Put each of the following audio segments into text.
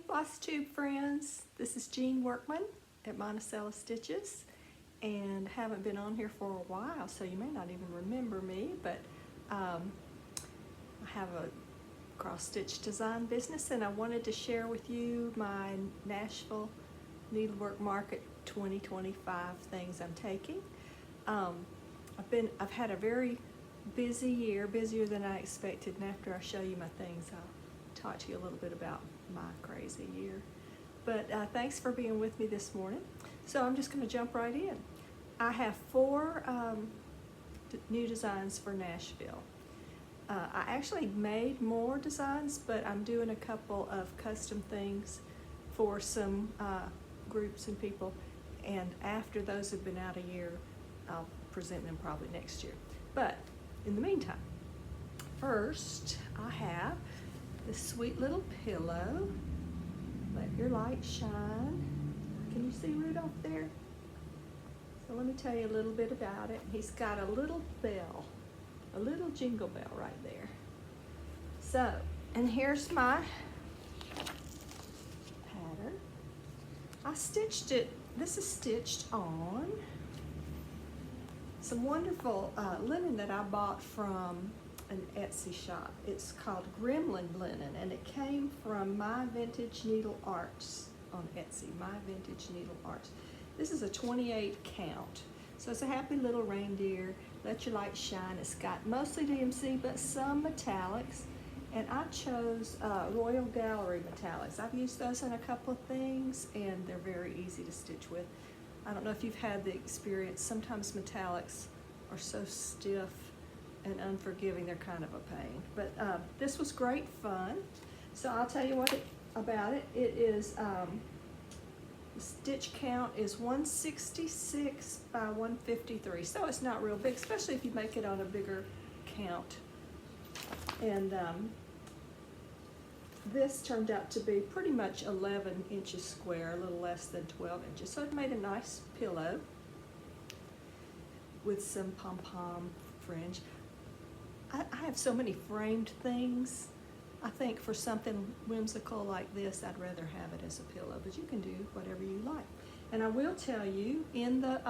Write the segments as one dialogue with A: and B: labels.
A: FlossTube friends, this is Jean Workman at Monticello Stitches, and haven't been on here for a while, so you may not even remember me, but I have a cross-stitch design business, and I wanted to share with you my Nashville Needlework Market 2025 things I'm taking. I've had a very busy year, busier than I expected, and after I show you my things, I'll talk to you a little bit about my crazy year. But thanks for being with me this morning. So I'm just going to jump right in. I have 4 new designs for Nashville. I actually made more designs, but I'm doing a couple of custom things for some groups and people, and after those have been out a year, I'll present them probably next year. But in the meantime, first I have this sweet little pillow. Let your light shine. Can you see Rudolph there? So let me tell you a little bit about it. He's got a little bell, a little jingle bell right there. So, and here's my pattern. I stitched it, this is stitched on some wonderful linen that I bought from an Etsy shop. It's called Gremlin Linen, and it came from My Vintage Needle Arts on Etsy, My Vintage Needle Arts. This is a 28 count. So it's a happy little reindeer, let your light shine. It's got mostly DMC, but some metallics. And I chose Royal Gallery metallics. I've used those in a couple of things, and they're very easy to stitch with. I don't know if you've had the experience, sometimes metallics are so stiff and unforgiving, they're kind of a pain. But this was great fun. So I'll tell you about it. It is, the stitch count is 166 by 153. So it's not real big, especially if you make it on a bigger count. And this turned out to be pretty much 11 inches square, a little less than 12 inches. So it made a nice pillow with some pom-pom fringe. I have so many framed things. I think for something whimsical like this, I'd rather have it as a pillow, but you can do whatever you like. And I will tell you, in the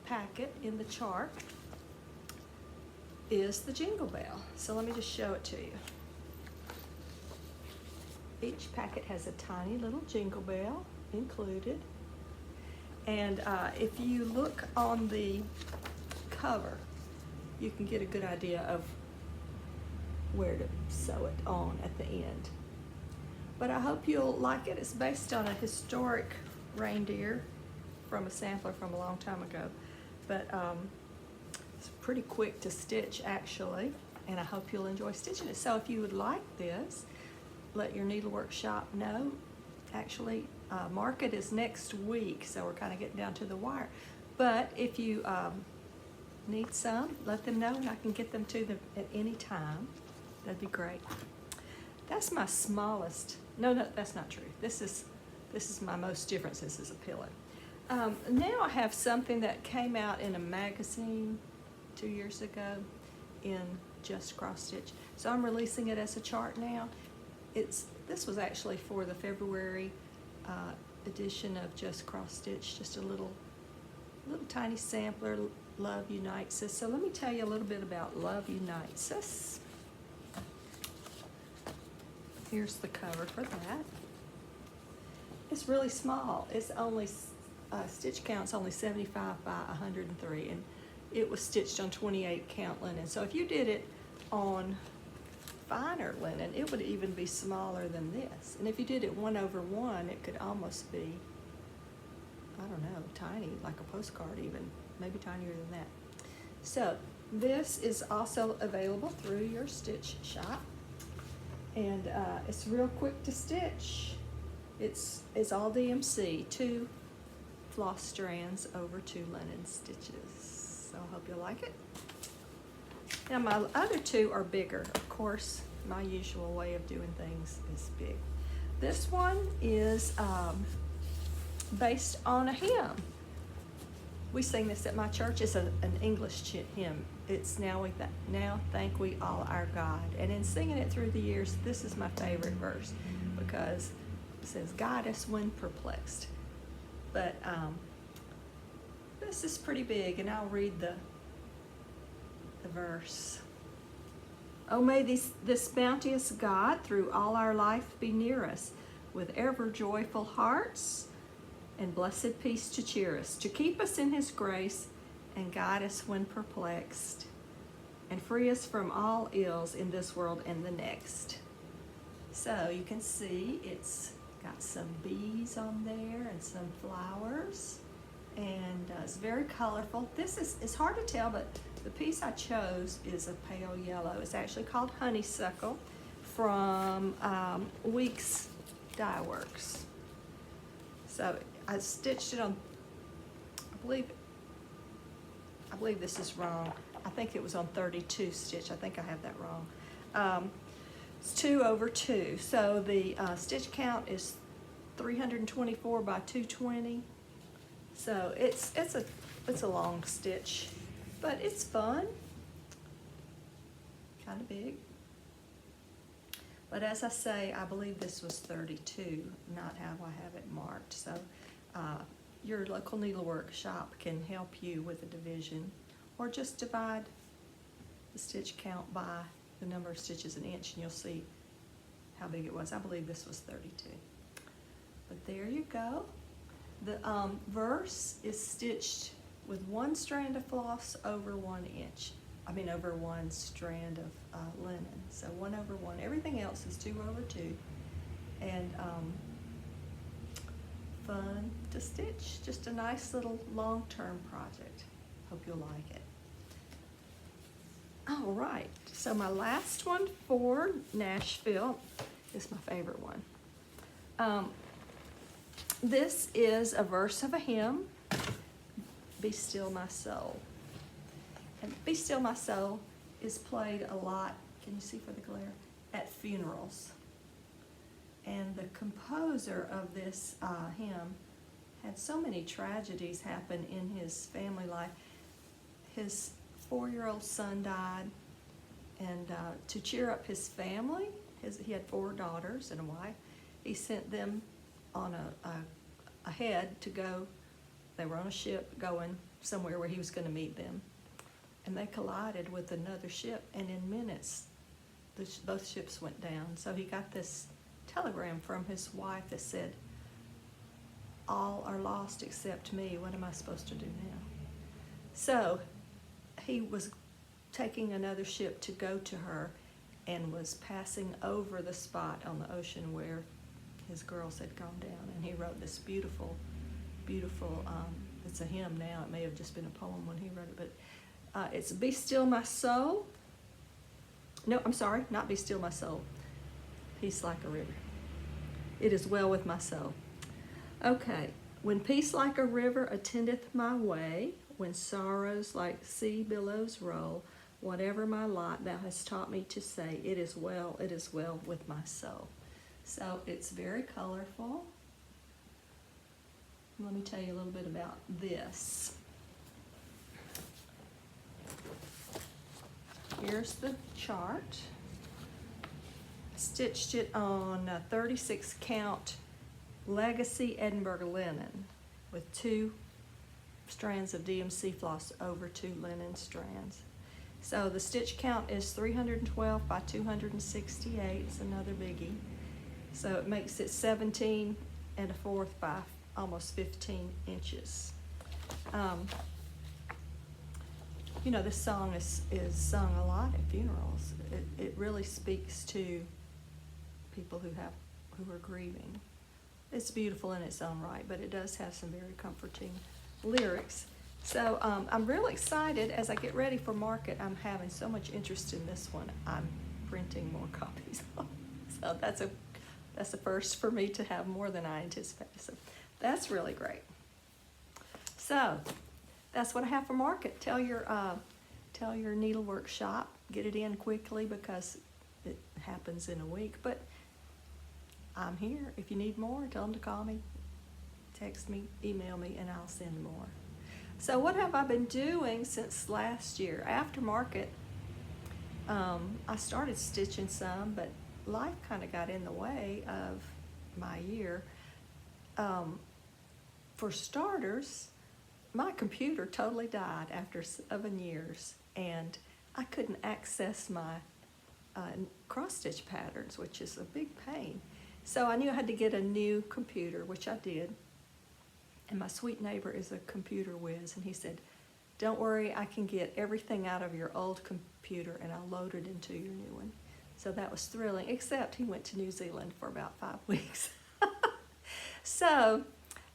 A: packet, in the chart, is the jingle bell. So let me just show it to you. Each packet has a tiny little jingle bell included. And if you look on the cover, you can get a good idea of where to sew it on at the end. But I hope you'll like it. It's based on a historic reindeer from a sampler from a long time ago. But it's pretty quick to stitch actually, and I hope you'll enjoy stitching it. So if you would like this, let your needlework shop know. Actually, market is next week, so we're kind of getting down to the wire. But if you need some, let them know, and I can get them to them at any time. That'd be great. That's my smallest. No, that's not true. This is my most different since it's a pillow. Now I have something that came out in a magazine 2 years ago in Just Cross Stitch. So I'm releasing it as a chart now. This was actually for the February edition of Just Cross Stitch, just a little tiny sampler, Love Unites Us. So let me tell you a little bit about Love Unites Us. Here's the cover for that. It's really small. It's only, stitch count's only 75 by 103, and it was stitched on 28 count linen. So if you did it on finer linen, it would even be smaller than this. And if you did it 1/1, it could almost be, I don't know, tiny, like a postcard even, maybe tinier than that. So this is also available through your stitch shop, and it's real quick to stitch. It's all DMC, 2 floss strands over 2 linen stitches. So I hope you'll like it. Now my other 2 are bigger. Of course, my usual way of doing things is big. This one is based on a hymn. We sing this at my church. It's an English hymn. It's now thank we all our God. And in singing it through the years, this is my favorite verse, because It says, guide us when perplexed. But this is pretty big, and I'll read the verse. Oh, may this bounteous God through all our life be near us, with ever joyful hearts and blessed peace to cheer us, to keep us in his grace and guide us when perplexed, and free us from all ills in this world and the next. So you can see it's got some bees on there and some flowers, and it's very colorful. It's hard to tell, but the piece I chose is a pale yellow. It's actually called Honeysuckle from Weeks Dye Works. So I stitched it on, I believe this is wrong. I think it was on 32 stitch. I think I have that wrong. It's 2 over 2. So the stitch count is 324 by 220. So it's a long stitch, but it's fun. Kind of big. But as I say, I believe this was 32, not how I have it marked. So your local needlework shop can help you with a division, or just divide the stitch count by the number of stitches an inch, and you'll see how big it was. I believe this was 32. But there you go. The verse is stitched with 1 strand of floss over 1 inch. Over 1 strand of linen. So 1 over 1. Everything else is 2 over 2. And fun to stitch. Just a nice little long-term project. Hope you'll like it. All right. So my last one for Nashville is my favorite one. This is a verse of a hymn, Be Still My Soul. And Be Still My Soul is played a lot, can you see for the glare, at funerals. And the composer of this hymn had so many tragedies happen in his family life. His 4-year-old son died, and to cheer up his family, he had 4 daughters and a wife, he sent them on ahead to go. They were on a ship going somewhere where he was going to meet them, and they collided with another ship, and in minutes both ships went down. So he got this telegram from his wife that said, all are lost except me. What am I supposed to do now? So he was taking another ship to go to her, and was passing over the spot on the ocean where his girls had gone down, and he wrote this beautiful, it's a hymn now. It may have just been a poem when he wrote it, but it's Be Still My Soul. No, I'm sorry, not Be Still My Soul. Peace like a river. It is well with my soul. Okay. When peace like a river attendeth my way, when sorrows like sea billows roll, whatever my lot thou hast taught me to say, it is well with my soul. So it's very colorful. Let me tell you a little bit about this. Here's the chart. Stitched it on 36 count Legacy Edinburgh linen with 2 strands of DMC floss over 2 linen strands. So the stitch count is 312 by 268. It's another biggie. So it makes it 17 1/4 by almost 15 inches. You know, this song is sung a lot at funerals. It really speaks to people who are grieving. It's beautiful in its own right, but it does have some very comforting lyrics. So I'm really excited as I get ready for market. I'm having so much interest in this one. I'm printing more copies. So that's a first for me to have more than I anticipated. So that's really great. So that's what I have for market. Tell your needlework shop, get it in quickly because it happens in a week. But I'm here. If you need more, tell them to call me, text me, email me, and I'll send more. So what have I been doing since last year? After market, I started stitching some, but life kind of got in the way of my year. For starters, my computer totally died after 7 years, and I couldn't access my cross-stitch patterns, which is a big pain. So I knew I had to get a new computer, which I did. And my sweet neighbor is a computer whiz, and he said, "Don't worry, I can get everything out of your old computer and I'll load it into your new one." So that was thrilling, except he went to New Zealand for about 5 weeks. So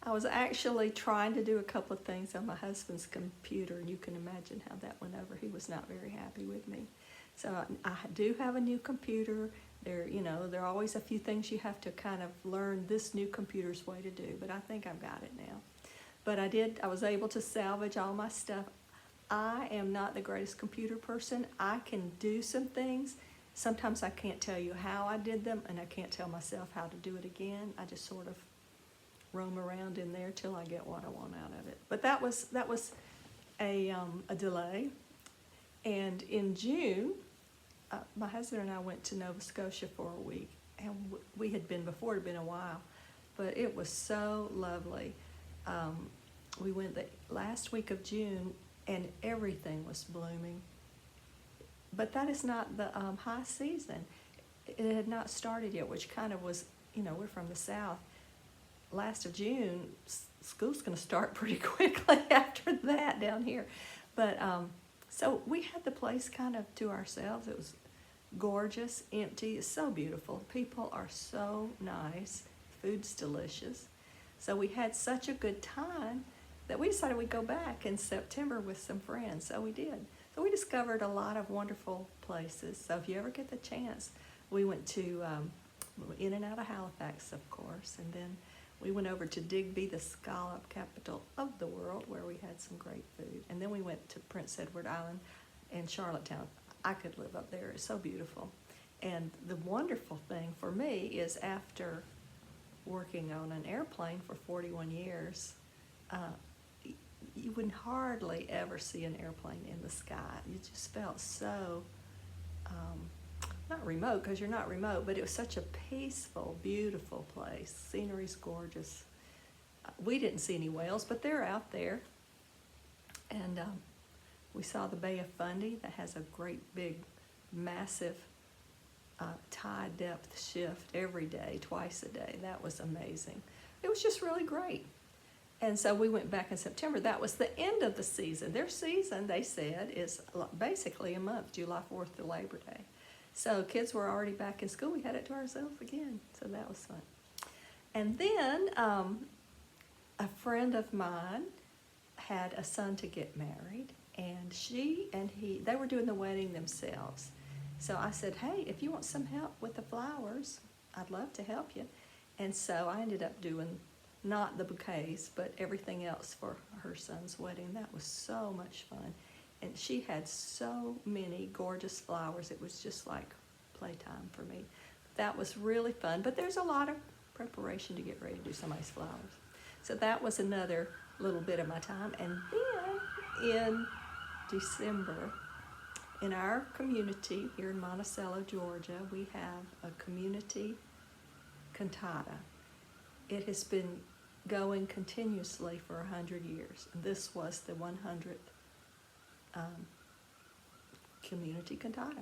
A: I was actually trying to do a couple of things on my husband's computer, and you can imagine how that went over. He was not very happy with me. So I do have a new computer. There are always a few things you have to kind of learn this new computer's way to do, but I think I've got it now. But I was able to salvage all my stuff. I am not the greatest computer person. I can do some things. Sometimes I can't tell you how I did them, and I can't tell myself how to do it again. I just sort of roam around in there till I get what I want out of it. But that was a delay. And in June, my husband and I went to Nova Scotia for a week, and we had been before. It had been a while, but it was so lovely. We went the last week of June, and everything was blooming. But that is not the high season. It had not started yet, which kind of was, we're from the South. Last of June, school's going to start pretty quickly after that down here. But so we had the place kind of to ourselves. It was gorgeous, empty. It's so beautiful. People are so nice. Food's delicious. So we had such a good time that we decided we'd go back in September with some friends. So we did. So we discovered a lot of wonderful places. So if you ever get the chance, we went to in and out of Halifax, of course, and then we went over to Digby, the scallop capital of the world, where we had some great food. And then we went to Prince Edward Island and Charlottetown. I could live up there. It's so beautiful. And the wonderful thing for me is, after working on an airplane for 41 years, you wouldn't hardly ever see an airplane in the sky. You just felt so, not remote, because you're not remote, but it was such a peaceful, beautiful place. Scenery's gorgeous. We didn't see any whales, but they're out there. And we saw the Bay of Fundy that has a great big, massive tide depth shift every day, twice a day. That was amazing. It was just really great. And so we went back in September. That was the end of the season. Their season, they said, is basically a month, July 4th to Labor Day. So kids were already back in school. We had it to ourselves again. So that was fun. And then a friend of mine had a son to get married, and she and he, they were doing the wedding themselves. So I said, "Hey, if you want some help with the flowers, I'd love to help you." And so I ended up doing not the bouquets, but everything else for her son's wedding. That was so much fun. And she had so many gorgeous flowers. It was just like playtime for me. That was really fun. But there's a lot of preparation to get ready to do somebody's flowers. So that was another little bit of my time. And then in December, in our community here in Monticello, Georgia, we have a community cantata. It has been going continuously for 100 years. And this was the 100th community cantata.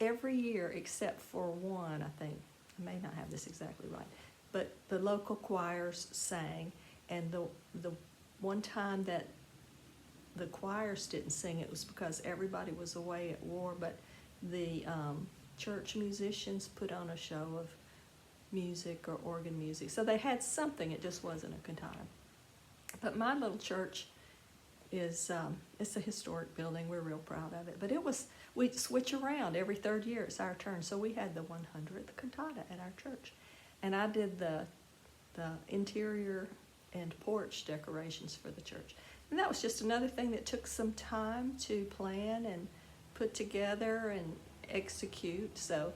A: Every year except for one, I think, I may not have this exactly right, but the local choirs sang, and the one time that the choirs didn't sing, it was because everybody was away at war, but the church musicians put on a show of music or organ music. So they had something, it just wasn't a cantata. But my little church is, it's a historic building. We're real proud of it. But we switch around every third year. It's our turn. So we had the 100th cantata at our church. And I did the interior and porch decorations for the church. And that was just another thing that took some time to plan and put together and execute. So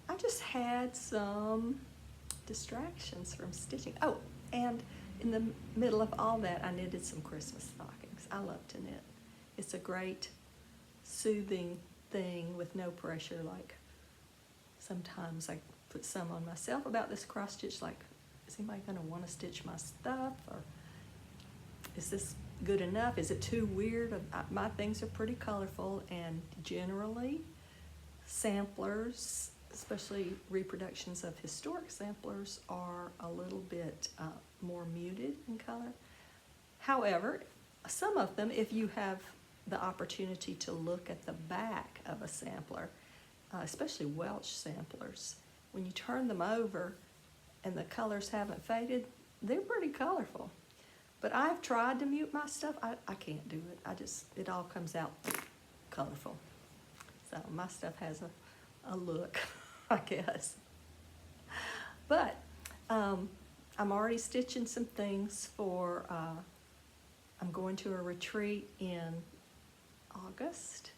A: I just had some distractions from stitching. Oh, and in the middle of all that, I knitted some Christmas stockings. I love to knit. It's a great soothing thing with no pressure, like sometimes I put some on myself about this cross stitch, like, is anybody gonna wanna stitch my stuff, or is this good enough? Is it too weird? My things are pretty colorful, and generally samplers, especially reproductions of historic samplers, are a little bit more muted in color. However, some of them, if you have the opportunity to look at the back of a sampler, especially Welch samplers, when you turn them over and the colors haven't faded, they're pretty colorful. But I've tried to mute my stuff. I can't do it. It all comes out colorful. So my stuff has a look, I guess. But I'm already stitching some things for, I'm going to a retreat in August.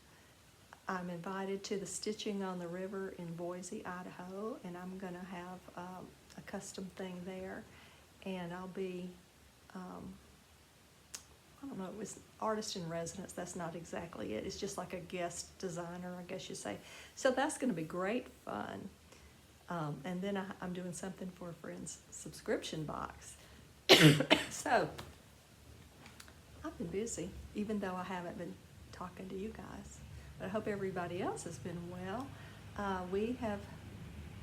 A: I'm invited to the Stitching on the River in Boise, Idaho, and I'm gonna have a custom thing there. And I'll be, I don't know, it was artist in residence. That's not exactly it. It's just like a guest designer, I guess you say. So that's gonna be great fun. And then I'm doing something for a friend's subscription box. So I've been busy, even though I haven't been talking to you guys. But I hope everybody else has been well. We have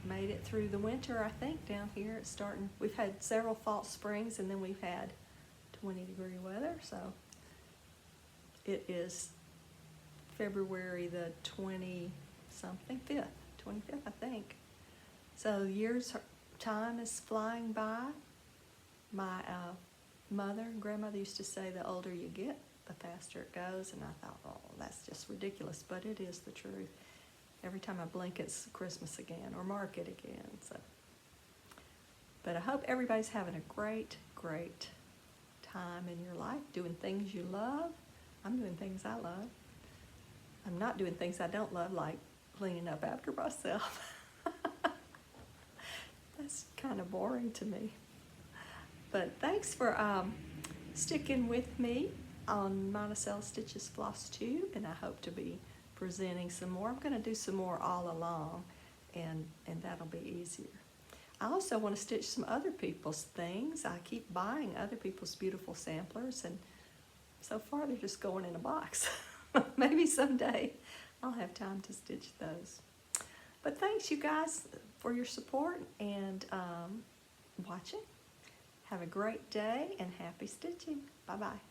A: made it through the winter, I think, down here. It's starting, we've had several false springs, and then we've had 20-degree weather. So it is February the 25th, I think. So years, time is flying by. My mother and grandmother used to say, the older you get, the faster it goes, and I thought, oh, that's just ridiculous, but it is the truth. Every time I blink, it's Christmas again, or market again. So, but I hope everybody's having a great, great time in your life, doing things you love. I'm doing things I love. I'm not doing things I don't love, like cleaning up after myself. That's kind of boring to me. But thanks for sticking with me on Monticello Stitches FlossTube, and I hope to be presenting some more. I'm going to do some more all along, and that'll be easier. I also want to stitch some other people's things. I keep buying other people's beautiful samplers, and so far they're just going in a box. Maybe someday I'll have time to stitch those. But thanks, you guys, for your support and watching. Have a great day and happy stitching. Bye-bye.